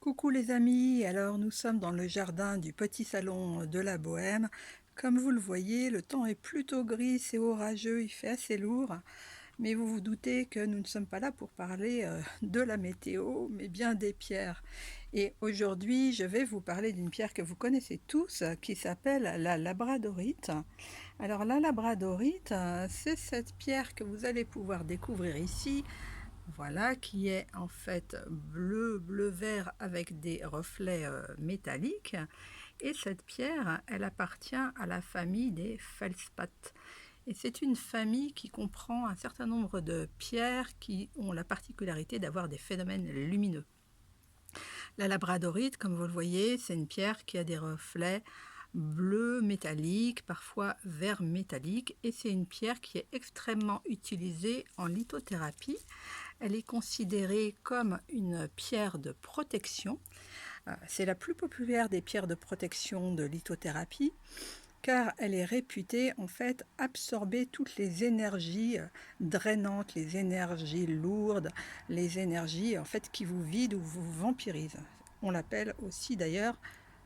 Coucou les amis, alors nous sommes dans le jardin du petit salon de la Bohème. Comme vous le voyez, le temps est plutôt gris, c'est orageux, il fait assez lourd. Mais vous vous doutez que nous ne sommes pas là pour parler de la météo, mais bien des pierres. Et aujourd'hui, je vais vous parler d'une pierre que vous connaissez tous, qui s'appelle la labradorite. Alors la labradorite, c'est cette pierre que vous allez pouvoir découvrir ici. Voilà, qui est en fait bleu-vert avec des reflets métalliques. Et cette pierre, elle appartient à la famille des feldspaths. Et c'est une famille qui comprend un certain nombre de pierres qui ont la particularité d'avoir des phénomènes lumineux. La labradorite, comme vous le voyez, c'est une pierre qui a des reflets bleu métallique, parfois vert métallique, et c'est une pierre qui est extrêmement utilisée en lithothérapie. Elle est considérée comme une pierre de protection. C'est la plus populaire des pierres de protection de lithothérapie, car elle est réputée en fait absorber toutes les énergies drainantes, les énergies lourdes, les énergies en fait qui vous vident ou vous vampirisent. On l'appelle aussi d'ailleurs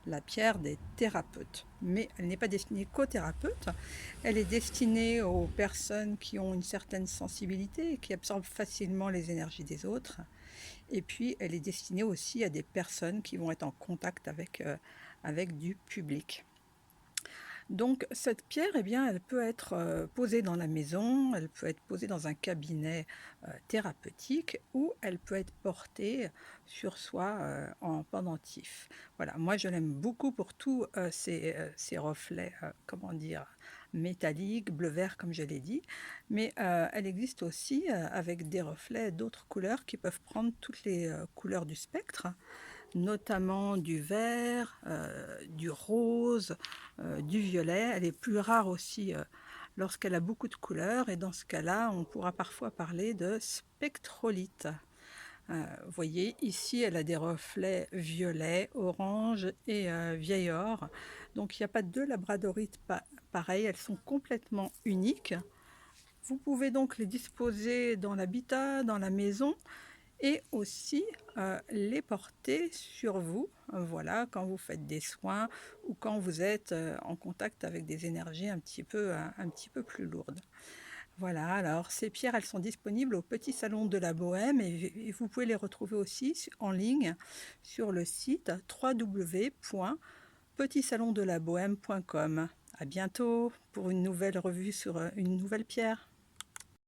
la pierre des thérapeutes. Mais elle n'est pas destinée qu'aux thérapeutes, elle est destinée aux personnes qui ont une certaine sensibilité et qui absorbent facilement les énergies des autres. Et puis elle est destinée aussi à des personnes qui vont être en contact avec du public. Donc cette pierre, eh bien, elle peut être posée dans la maison, elle peut être posée dans un cabinet thérapeutique ou elle peut être portée sur soi en pendentif. Voilà, moi je l'aime beaucoup pour tous ces reflets, comment dire, métalliques, bleu-vert comme je l'ai dit, mais elle existe aussi avec des reflets d'autres couleurs qui peuvent prendre toutes les couleurs du spectre, notamment du vert, du rose, du violet. Elle est plus rare aussi lorsqu'elle a beaucoup de couleurs et dans ce cas-là, on pourra parfois parler de spectrolite. Vous voyez, ici, elle a des reflets violets, orange et vieil or. Donc, il n'y a pas deux labradorites pareilles, elles sont complètement uniques. Vous pouvez donc les disposer dans l'habitat, dans la maison, et aussi les porter sur vous, voilà, quand vous faites des soins ou quand vous êtes en contact avec des énergies un petit peu plus lourdes. Voilà, alors ces pierres, elles sont disponibles au Petit Salon de la Bohème et vous pouvez les retrouver aussi en ligne sur le site www.petitsalondelabohème.com. À bientôt pour une nouvelle revue sur une nouvelle pierre.